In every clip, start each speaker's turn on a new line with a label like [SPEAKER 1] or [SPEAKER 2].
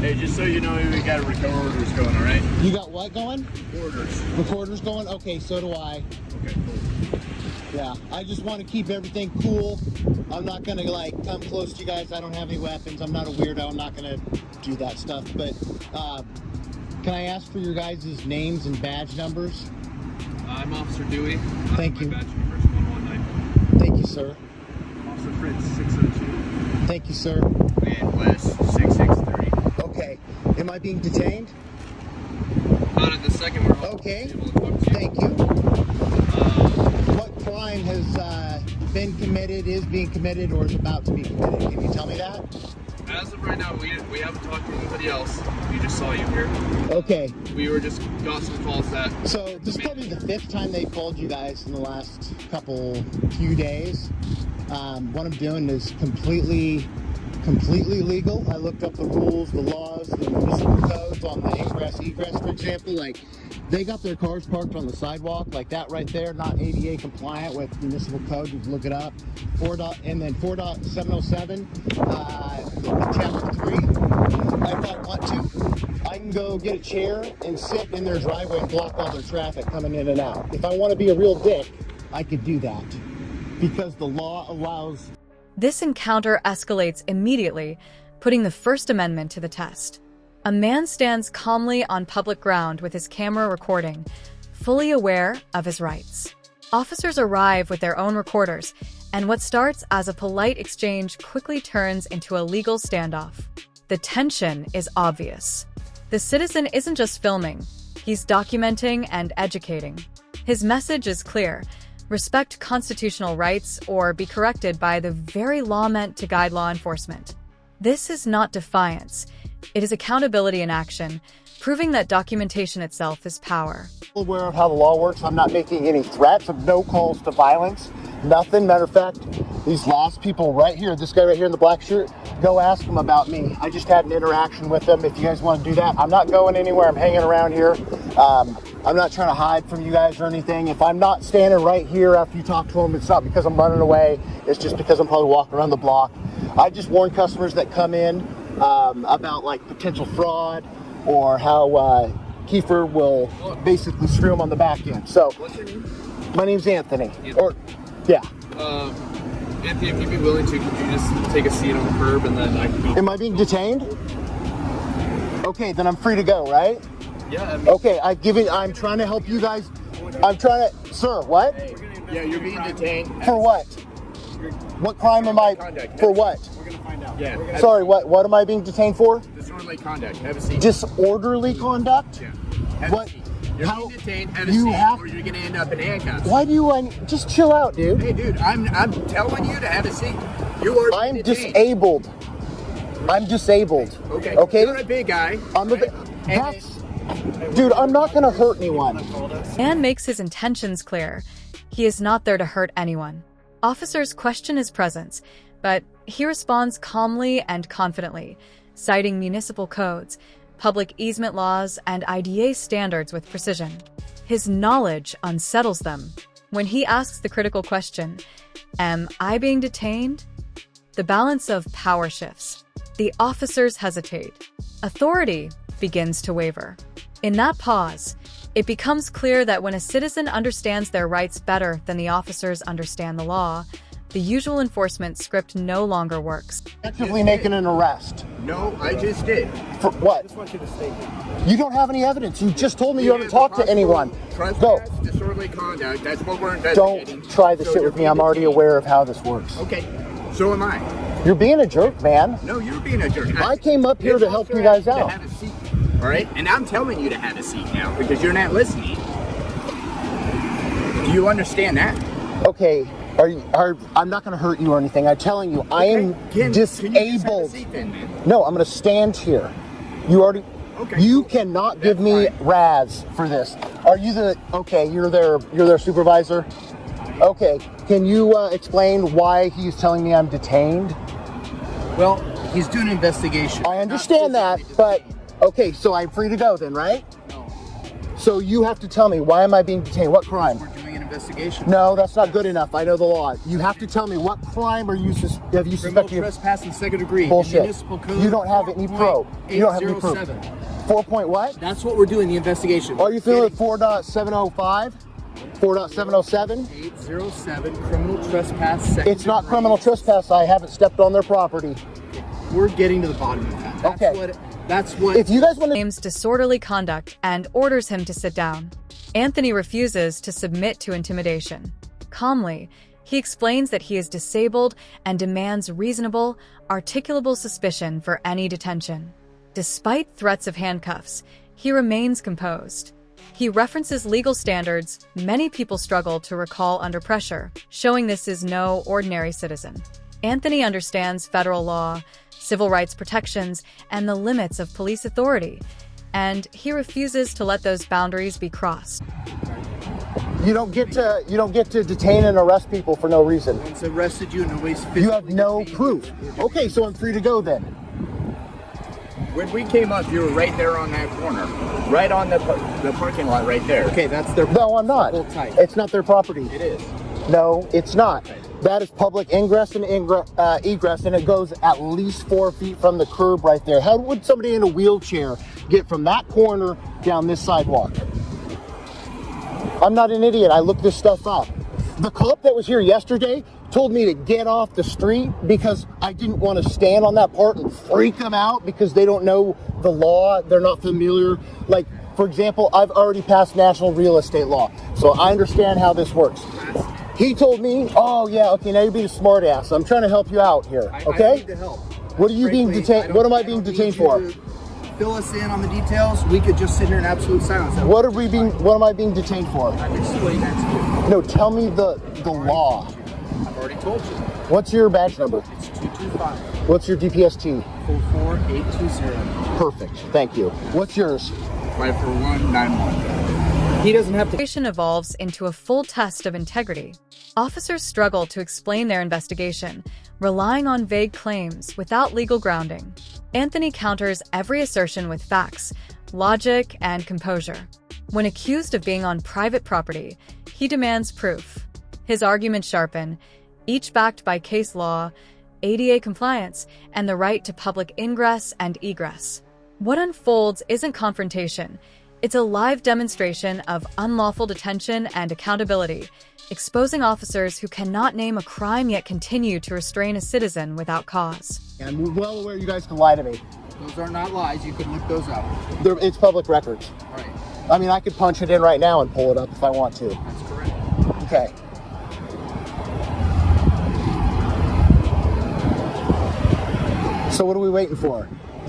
[SPEAKER 1] Hey, just so you know, we got recorders going, all right?
[SPEAKER 2] You got what going?
[SPEAKER 1] Recorders.
[SPEAKER 2] Recorders going? Okay, so do I.
[SPEAKER 1] Okay, cool.
[SPEAKER 2] Yeah, I just want to keep everything cool. I'm not going to, like, come close to you guys. I don't have any weapons. I'm not a weirdo. I'm not going to do that stuff. But can I ask for your guys' names and badge numbers?
[SPEAKER 3] I'm Officer Dewey.
[SPEAKER 2] Thank you.
[SPEAKER 3] My badge number is 119.
[SPEAKER 2] Thank you, sir.
[SPEAKER 1] Officer Fritz, 602.
[SPEAKER 2] Thank you, sir.
[SPEAKER 1] And Wes, 663.
[SPEAKER 2] Okay. Am I being detained?
[SPEAKER 3] Not at the second we're all
[SPEAKER 2] Okay.
[SPEAKER 3] able to talk to you.
[SPEAKER 2] Thank you. What crime has been committed, is being committed, or is about to be committed? Can you tell me that?
[SPEAKER 3] As of right now, we haven't talked to anybody else. We just saw you here.
[SPEAKER 2] Okay.
[SPEAKER 3] We were just got some calls that.
[SPEAKER 2] So this is probably the 5th time they called you guys in the last few days. What I'm doing is completely legal. I looked up the rules, the laws, the municipal codes on the ingress, egress, for example. Like, they got their cars parked on the sidewalk, like that right there, not ADA compliant with municipal code. You can look it up. 4.707, chapter 3. If I want to, I can go get a chair and sit in their driveway and block all their traffic coming in and out. If I want to be a real dick, I could do that because the law allows.
[SPEAKER 4] This encounter escalates immediately, putting the First Amendment to the test. A man stands calmly on public ground with his camera recording, fully aware of his rights. Officers arrive with their own recorders, and what starts as a polite exchange quickly turns into a legal standoff. The tension is obvious. The citizen isn't just filming, he's documenting and educating. His message is clear: respect constitutional rights or be corrected by the very law meant to guide law enforcement. This is not defiance. It is accountability in action, proving that documentation itself is power.
[SPEAKER 2] Aware of how the law works. I'm not making any threats of no calls to violence. Nothing. Matter of fact, these last people right here, this guy right here in the black shirt, go ask him about me. I just had an interaction with them. If you guys want to do that, I'm not going anywhere. I'm hanging around here. I'm not trying to hide from you guys or anything. If I'm not standing right here after you talk to them, it's not because I'm running away. It's just because I'm probably walking around the block. I just warn customers that come in about like potential fraud or how Kiefer will basically screw them on the back end. So,
[SPEAKER 3] What's your name?
[SPEAKER 2] my name's Anthony.
[SPEAKER 3] Anthony, if you'd be willing to, could you just take a seat on the curb and then I can be...
[SPEAKER 2] Am I being detained? Okay, then I'm free to go, right?
[SPEAKER 3] Yeah, I mean...
[SPEAKER 2] Okay, I'm trying to help you guys. Sir, what?
[SPEAKER 1] Yeah, you're being detained.
[SPEAKER 2] For what? What crime am I, for what?
[SPEAKER 1] We're going to find out. Yeah.
[SPEAKER 2] Sorry, what am I being detained for?
[SPEAKER 1] Disorderly conduct. Have a seat.
[SPEAKER 2] Disorderly conduct?
[SPEAKER 1] Yeah. Have
[SPEAKER 2] What?
[SPEAKER 1] a seat. You're being detained. Have a
[SPEAKER 2] you
[SPEAKER 1] seat,
[SPEAKER 2] have-
[SPEAKER 1] or you're going to end up in handcuffs.
[SPEAKER 2] Why do you, just chill out, dude.
[SPEAKER 1] Hey, dude, I'm telling you to have a seat. You are
[SPEAKER 2] I'm
[SPEAKER 1] being detained.
[SPEAKER 2] disabled. I'm disabled.
[SPEAKER 1] Okay.
[SPEAKER 2] Okay?
[SPEAKER 1] You're a big guy.
[SPEAKER 2] I'm a
[SPEAKER 1] right?
[SPEAKER 2] dude, I'm not gonna hurt anyone.
[SPEAKER 4] Man makes his intentions clear. He is not there to hurt anyone. Officers question his presence, but he responds calmly and confidently, citing municipal codes, public easement laws, and IDA standards with precision. His knowledge unsettles them. When he asks the critical question, "Am I being detained?" the balance of power shifts. The officers hesitate. Authority begins to waver. In that pause, it becomes clear that when a citizen understands their rights better than the officers understand the law, the usual enforcement script no longer works.
[SPEAKER 2] Actively making an arrest.
[SPEAKER 1] No, I just did.
[SPEAKER 2] For what?
[SPEAKER 1] I just want you to state it.
[SPEAKER 2] You don't have any evidence. You just told me you haven't talked to anyone. Go.
[SPEAKER 1] Trespass, disorderly conduct. That's what we're investigating.
[SPEAKER 2] Don't try this
[SPEAKER 1] So
[SPEAKER 2] shit
[SPEAKER 1] you're
[SPEAKER 2] with me. I'm
[SPEAKER 1] being
[SPEAKER 2] already
[SPEAKER 1] detained.
[SPEAKER 2] aware of how this works.
[SPEAKER 1] Okay. So am I.
[SPEAKER 2] You're being a jerk, man.
[SPEAKER 1] No, you're being a jerk.
[SPEAKER 2] I came up here to help you guys out.
[SPEAKER 1] To have a seat. All right, and I'm telling you to have a seat now because you're not listening. Do you understand that?
[SPEAKER 2] Okay. I'm not going to hurt you or anything. I'm telling you, I am
[SPEAKER 1] Can you just have a
[SPEAKER 2] disabled.
[SPEAKER 1] seat then, man?
[SPEAKER 2] No, I'm going to stand here. You already.
[SPEAKER 1] Okay.
[SPEAKER 2] You cannot give me
[SPEAKER 1] fine.
[SPEAKER 2] Raz for this. Are you the? Okay, you're their supervisor. Okay. Can you explain why he's telling me I'm detained?
[SPEAKER 1] Well, he's doing an investigation.
[SPEAKER 2] I understand that, but okay. So I'm free to go then, right?
[SPEAKER 1] No.
[SPEAKER 2] So you have to tell me, why am I being detained? What crime?
[SPEAKER 1] We're doing an
[SPEAKER 3] investigation.
[SPEAKER 2] No, that's not good enough. I know the law. You have to tell me what crime have you
[SPEAKER 3] Criminal
[SPEAKER 2] suspected?
[SPEAKER 3] trespass in second degree.
[SPEAKER 2] Bullshit.
[SPEAKER 3] Municipal code
[SPEAKER 2] You don't have any proof. You don't have any proof.
[SPEAKER 3] 807.
[SPEAKER 2] 4 point what?
[SPEAKER 3] That's what we're doing, the investigation.
[SPEAKER 2] Are you feeling with 4.705? 4.707?
[SPEAKER 3] 807, criminal trespass, second
[SPEAKER 2] It's not
[SPEAKER 3] degree.
[SPEAKER 2] criminal trespass. I haven't stepped on their property.
[SPEAKER 3] We're getting to the bottom of that. That's what.
[SPEAKER 2] If you guys want to...
[SPEAKER 4] Claims disorderly conduct and orders him to sit down. Anthony refuses to submit to intimidation. Calmly, he explains that he is disabled and demands reasonable, articulable suspicion for any detention. Despite threats of handcuffs, he remains composed. He references legal standards many people struggle to recall under pressure, showing this is no ordinary citizen. Anthony understands federal law, civil rights protections, and the limits of police authority, and he refuses to let those boundaries be crossed.
[SPEAKER 2] You don't get to detain and arrest people for no reason.
[SPEAKER 3] Once arrested you, nobody's
[SPEAKER 2] You have no proof. Okay, so I'm free to go then.
[SPEAKER 1] When we came up, you were right there on that corner. Right on the parking lot right there.
[SPEAKER 3] Okay, that's their.
[SPEAKER 2] No, I'm not.
[SPEAKER 3] Hold tight.
[SPEAKER 2] It's not their property.
[SPEAKER 1] It is.
[SPEAKER 2] No, it's not. That is public ingress and egress, and it goes at least 4 feet from the curb right there. How would somebody in a wheelchair get from that corner down this sidewalk? I'm not an idiot. I looked this stuff up. The cop that was here yesterday told me to get off the street because I didn't want to stand on that part and freak them out because they don't know the law. They're not familiar. Like, for example, I've already passed national real estate law, so I understand how this works. He told me, oh yeah, okay, now you're being a smart ass. I'm trying to help you out here, okay?
[SPEAKER 3] I need the help.
[SPEAKER 2] What are you being detained? What am I being detained for?
[SPEAKER 3] Fill us in on the details. We could just sit here in absolute silence.
[SPEAKER 2] What am I being detained for?
[SPEAKER 3] I've explained that to you.
[SPEAKER 2] No, tell me the law.
[SPEAKER 3] I've already told you.
[SPEAKER 2] What's your badge number?
[SPEAKER 3] It's 225
[SPEAKER 2] What's your DPST?
[SPEAKER 3] 44820.
[SPEAKER 2] Perfect, thank you. What's yours?
[SPEAKER 1] 54191.
[SPEAKER 3] He doesn't have to.
[SPEAKER 4] Investigation evolves into a full test of integrity. Officers struggle to explain their investigation, relying on vague claims without legal grounding. Anthony counters every assertion with facts, logic, and composure. When accused of being on private property, he demands proof. His arguments sharpen, each backed by case law, ADA compliance, and the right to public ingress and egress. What unfolds isn't confrontation. It's a live demonstration of unlawful detention and accountability, exposing officers who cannot name a crime yet continue to restrain a citizen without cause.
[SPEAKER 2] I'm well aware you guys can lie to me.
[SPEAKER 3] Those are not lies. You can look those up.
[SPEAKER 2] It's public records.
[SPEAKER 3] All right.
[SPEAKER 2] I mean, I could punch it in right now and pull it up if I want to.
[SPEAKER 3] That's correct.
[SPEAKER 2] Okay. So what are we waiting for?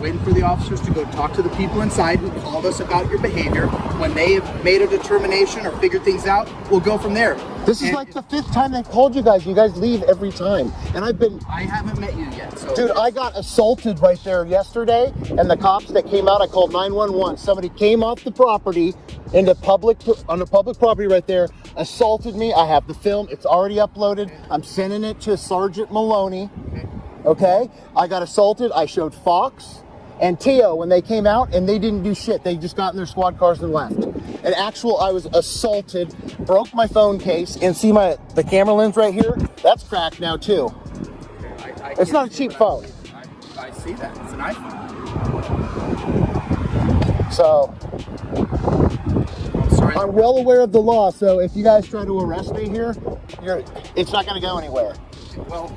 [SPEAKER 3] Waiting for the officers to go talk to the people inside who called us about your behavior. When they have made a determination or figured things out, we'll go from there.
[SPEAKER 2] This is like the 5th time they've called you guys. You guys leave every time. And I
[SPEAKER 3] haven't met you yet. So
[SPEAKER 2] dude, I got assaulted right there yesterday, and the cops that came out, I called 911. Somebody came off the property on the public property right there, assaulted me. I have the film. It's already uploaded. I'm sending it to Sergeant Maloney. Okay? I got assaulted. I showed Fox and Tio when they came out, and they didn't do shit. They just got in their squad cars and left. I was assaulted, broke my phone case, and see the camera lens right here? That's cracked now too. It's not a cheap phone.
[SPEAKER 3] I see that. It's an iPhone.
[SPEAKER 2] So,
[SPEAKER 3] I'm sorry.
[SPEAKER 2] I'm well aware of the law, so if you guys try to arrest me here, it's not going to go anywhere.
[SPEAKER 3] Well,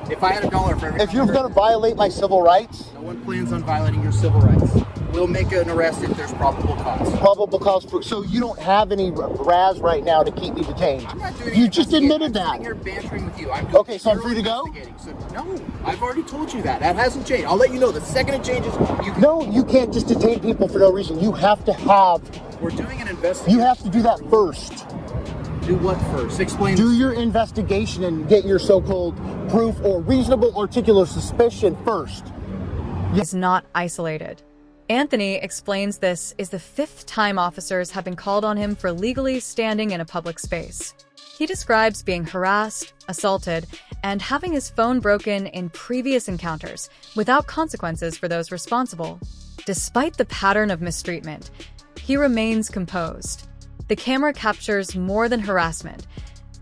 [SPEAKER 3] if I had $1 for every
[SPEAKER 2] If you're going to violate my civil rights...
[SPEAKER 3] No one plans on violating your civil rights. We'll make an arrest if there's probable cause.
[SPEAKER 2] Probable cause. So you don't have any RAS right now to keep me detained.
[SPEAKER 3] I'm not doing
[SPEAKER 2] You just admitted that.
[SPEAKER 3] I'm sitting here bantering with you.
[SPEAKER 2] Okay, so I'm free to go?
[SPEAKER 3] So, no, I've already told you that. That hasn't changed. I'll let you know the second it changes.
[SPEAKER 2] No, you can't just detain people for no reason. You have to have...
[SPEAKER 3] We're doing an investigation.
[SPEAKER 2] You have to do that first.
[SPEAKER 3] Do what first? Explain.
[SPEAKER 2] Do your investigation and get your so-called proof or reasonable articulable suspicion first.
[SPEAKER 4] Is not isolated. Anthony explains this is the 5th time officers have been called on him for legally standing in a public space. He describes being harassed, assaulted, and having his phone broken in previous encounters without consequences for those responsible. Despite the pattern of mistreatment, he remains composed. The camera captures more than harassment.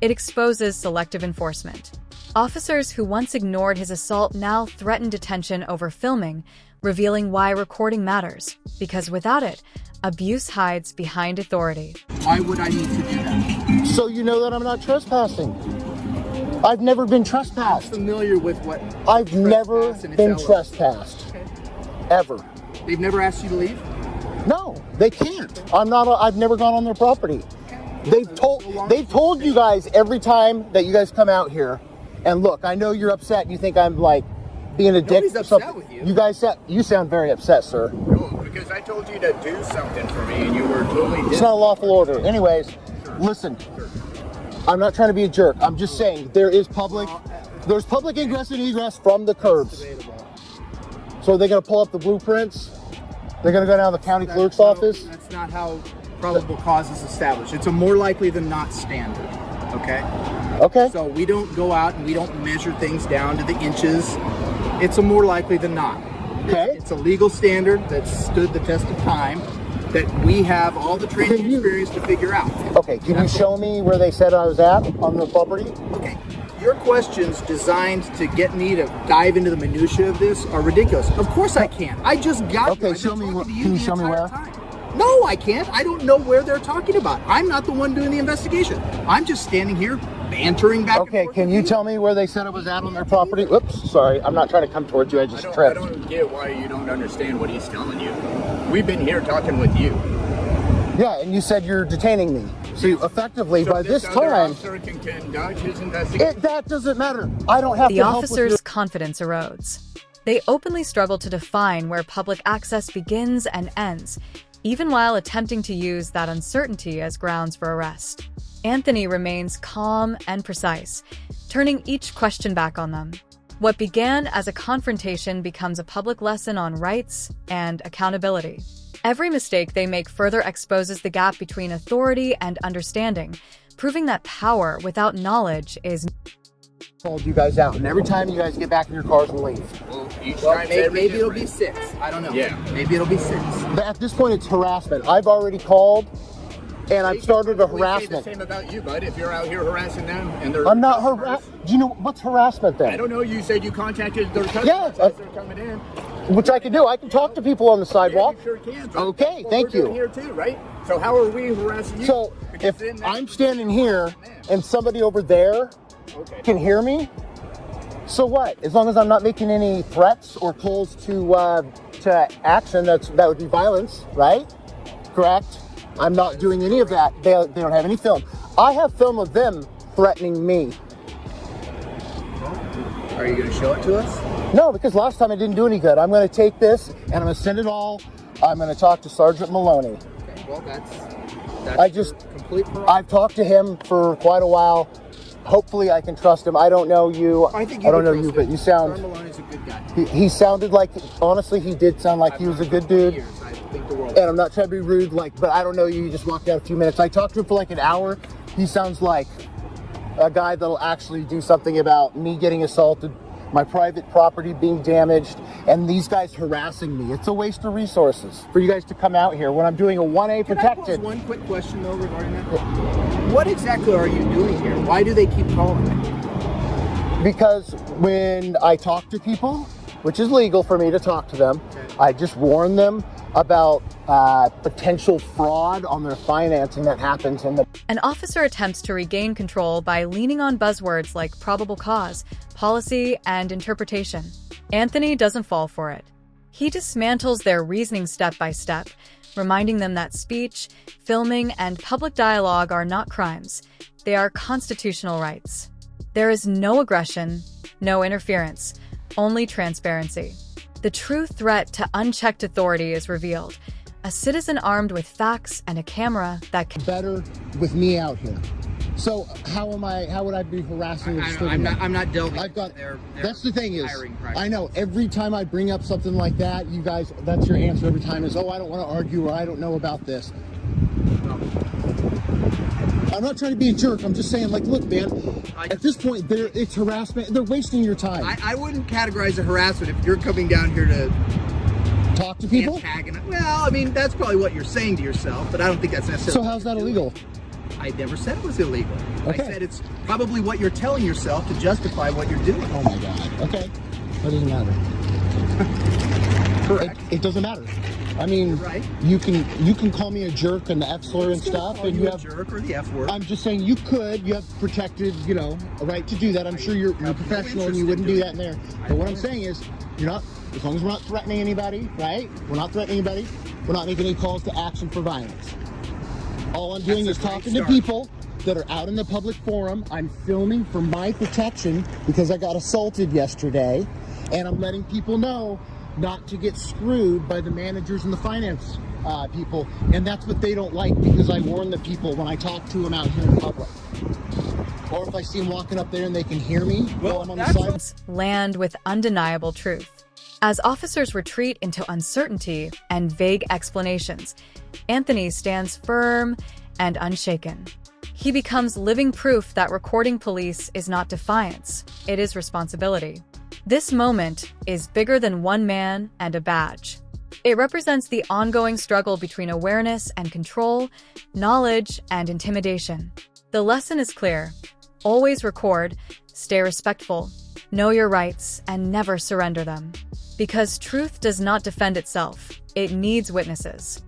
[SPEAKER 4] It exposes selective enforcement. Officers who once ignored his assault now threaten detention over filming, revealing why recording matters. Because without it, abuse hides behind authority.
[SPEAKER 3] Why would I need to do that?
[SPEAKER 2] So you know that I'm not trespassing. I've never been trespassed.
[SPEAKER 3] Familiar with what?
[SPEAKER 2] I've never
[SPEAKER 3] trespass and
[SPEAKER 2] been
[SPEAKER 3] its
[SPEAKER 2] trespassed.
[SPEAKER 3] Okay.
[SPEAKER 2] Ever.
[SPEAKER 3] They've never asked you to leave?
[SPEAKER 2] No, they can't. I've never gone on their property. They've told you guys every time that you guys come out here, and look, I know you're upset and you think I'm like being a dick.
[SPEAKER 3] Nobody's upset with you.
[SPEAKER 2] You sound very upset, sir.
[SPEAKER 1] No, because I told you to do something for me and you were totally
[SPEAKER 2] It's not a lawful order. Anyways, listen, I'm not trying to be a jerk. I'm just saying there's public ingress and egress from the curbs. So they're gonna pull up the blueprints. They're gonna go down to the county clerk's office.
[SPEAKER 3] That's not how probable cause is established. It's a more likely than not standard, okay?
[SPEAKER 2] Okay.
[SPEAKER 3] So we don't go out and we don't measure things down to the inches. It's a more likely than not.
[SPEAKER 2] Okay.
[SPEAKER 3] It's a legal standard that stood the test of time that we have all the training experience to figure out.
[SPEAKER 2] Okay, can you show me where they said I was at on the property?
[SPEAKER 3] Okay. Your questions designed to get me to dive into the minutia of this are ridiculous. Of course I can. I just got
[SPEAKER 2] Okay,
[SPEAKER 3] you. I've
[SPEAKER 2] show
[SPEAKER 3] been
[SPEAKER 2] me
[SPEAKER 3] talking to
[SPEAKER 2] can you
[SPEAKER 3] the
[SPEAKER 2] show me
[SPEAKER 3] entire
[SPEAKER 2] where?
[SPEAKER 3] time. No, I can't. I don't know where they're talking about. I'm not the one doing the investigation. I'm just standing here bantering back
[SPEAKER 2] Okay,
[SPEAKER 3] and forth.
[SPEAKER 2] can you tell me where they said it was at on their property? Oops, sorry, I'm not trying to come towards you, I just
[SPEAKER 1] I
[SPEAKER 2] tripped.
[SPEAKER 1] don't get why you don't understand what he's telling you. We've been here talking with you.
[SPEAKER 2] Yeah, and you said you're detaining me. So effectively,
[SPEAKER 1] So
[SPEAKER 2] by this
[SPEAKER 1] other
[SPEAKER 2] time,
[SPEAKER 1] officer can conduct his investigation.
[SPEAKER 2] that doesn't matter. I don't have
[SPEAKER 4] The
[SPEAKER 2] to help with
[SPEAKER 4] officers'
[SPEAKER 2] your...
[SPEAKER 4] confidence erodes. They openly struggle to define where public access begins and ends, even while attempting to use that uncertainty as grounds for arrest. Anthony remains calm and precise, turning each question back on them. What began as a confrontation becomes a public lesson on rights and accountability. Every mistake they make further exposes the gap between authority and understanding, proving that power without knowledge is...
[SPEAKER 2] Called you guys out, and every time you guys get back in your cars and leave.
[SPEAKER 1] Well, each
[SPEAKER 3] Well,
[SPEAKER 1] time's
[SPEAKER 3] maybe it'll
[SPEAKER 1] different.
[SPEAKER 3] be 6. I don't know.
[SPEAKER 1] Yeah.
[SPEAKER 3] Maybe it'll be 6.
[SPEAKER 2] But at this point, it's harassment. I've already called, and I've started a
[SPEAKER 1] We say
[SPEAKER 2] harassment.
[SPEAKER 1] the same about you, bud. If you're out here harassing them and they're
[SPEAKER 2] I'm not
[SPEAKER 1] customers.
[SPEAKER 2] harassed. Do you know what's harassment then?
[SPEAKER 1] I don't know. You said you contacted their customers
[SPEAKER 2] Yeah,
[SPEAKER 1] as they're coming in.
[SPEAKER 2] Which I can do. I can talk to people on the sidewalk.
[SPEAKER 1] Yeah, you sure can.
[SPEAKER 2] Okay,
[SPEAKER 1] Well,
[SPEAKER 2] thank
[SPEAKER 1] we're doing
[SPEAKER 2] you.
[SPEAKER 1] Here too, right? So how are we harassing you?
[SPEAKER 2] So
[SPEAKER 1] Because
[SPEAKER 2] if
[SPEAKER 1] then that-
[SPEAKER 2] I'm standing here and somebody over there
[SPEAKER 1] Okay.
[SPEAKER 2] can hear me, so what? As long as I'm not making any threats or calls to action, that would be violence, right? Correct? I'm not doing any of that. They don't have any film. I have film of them threatening me.
[SPEAKER 3] Are you going to show it to us?
[SPEAKER 2] No, because last time it didn't do any good. I'm going to take this and I'm going to send it all. I'm going to talk to Sergeant Maloney.
[SPEAKER 3] Okay, well, that's
[SPEAKER 2] I just-
[SPEAKER 3] your complete prerogative.
[SPEAKER 2] I've talked to him for quite a while. Hopefully I can trust him. I don't know you.
[SPEAKER 3] I think
[SPEAKER 2] I don't
[SPEAKER 3] can
[SPEAKER 2] know
[SPEAKER 3] trust
[SPEAKER 2] you,
[SPEAKER 3] him.
[SPEAKER 2] but you sound...
[SPEAKER 3] Sergeant Maloney's a good guy.
[SPEAKER 2] He sounded like, honestly, he did sound like he was a good dude.
[SPEAKER 3] Years, I think the world.
[SPEAKER 2] And I'm not trying to be rude, but I don't know you. You just walked out a few minutes. I talked to him for like an hour. He sounds like a guy that'll actually do something about me getting assaulted, my private property being damaged, and these guys harassing me. It's a waste of resources for you guys to come out here when I'm doing a 1A
[SPEAKER 3] Can I pose
[SPEAKER 2] protected.
[SPEAKER 3] one quick question though regarding that? What exactly are you doing here? Why do they keep calling me?
[SPEAKER 2] Because when I talk to people, which is legal for me to talk to them, I just warn them about potential fraud on their financing that happens in the...
[SPEAKER 4] An officer attempts to regain control by leaning on buzzwords like probable cause, policy, and interpretation. Anthony doesn't fall for it. He dismantles their reasoning step by step, reminding them that speech, filming, and public dialogue are not crimes. They are constitutional rights. There is no aggression, no interference, only transparency. The true threat to unchecked authority is revealed. A citizen armed with facts and a camera that can...
[SPEAKER 2] Better with me out here. So how would I be harassing and disturbing them?
[SPEAKER 3] I'm not delving.
[SPEAKER 2] I've got,
[SPEAKER 3] their
[SPEAKER 2] that's the thing is,
[SPEAKER 3] hiring practice.
[SPEAKER 2] I know every time I bring up something like that, you guys, that's your answer every time is, oh, I don't want to argue or I don't know about this. I'm not trying to be a jerk. I'm just saying, like, look, man, at this point, it's harassment. They're wasting your time.
[SPEAKER 3] I wouldn't categorize it harassment if you're coming down here to
[SPEAKER 2] Talk to people?
[SPEAKER 3] Well, I mean, that's probably what you're saying to yourself, but I don't think that's necessarily.
[SPEAKER 2] So how's that illegal?
[SPEAKER 3] I never said it was illegal.
[SPEAKER 2] Okay.
[SPEAKER 3] I said it's probably what you're telling yourself to justify what you're doing.
[SPEAKER 2] Oh my God. Okay. That doesn't matter.
[SPEAKER 3] Correct.
[SPEAKER 2] It doesn't matter. I mean,
[SPEAKER 3] right.
[SPEAKER 2] you can call me a jerk and the F slur and stuff, and you have
[SPEAKER 3] a jerk or the F word.
[SPEAKER 2] I'm just saying you have protected, a right to do that. I'm sure you're professional and you wouldn't do that in there. But what I'm saying is, as long as we're not threatening anybody, right? We're not threatening anybody. We're not making any calls to action for violence. All I'm doing is talking to people that are out in the public forum. I'm filming for my protection because I got assaulted yesterday, and I'm letting people know not to get screwed by the managers and the finance people. And that's what they don't like, because I warn the people when I talk to them out here in public. Or if I see them walking up there and they can hear me while I'm on the side.
[SPEAKER 4] Land with undeniable truth. As officers retreat into uncertainty and vague explanations, Anthony stands firm and unshaken. He becomes living proof that recording police is not defiance, it is responsibility. This moment is bigger than one man and a badge. It represents the ongoing struggle between awareness and control, knowledge and intimidation. The lesson is clear. Always record, stay respectful, know your rights, and never surrender them. Because truth does not defend itself, it needs witnesses.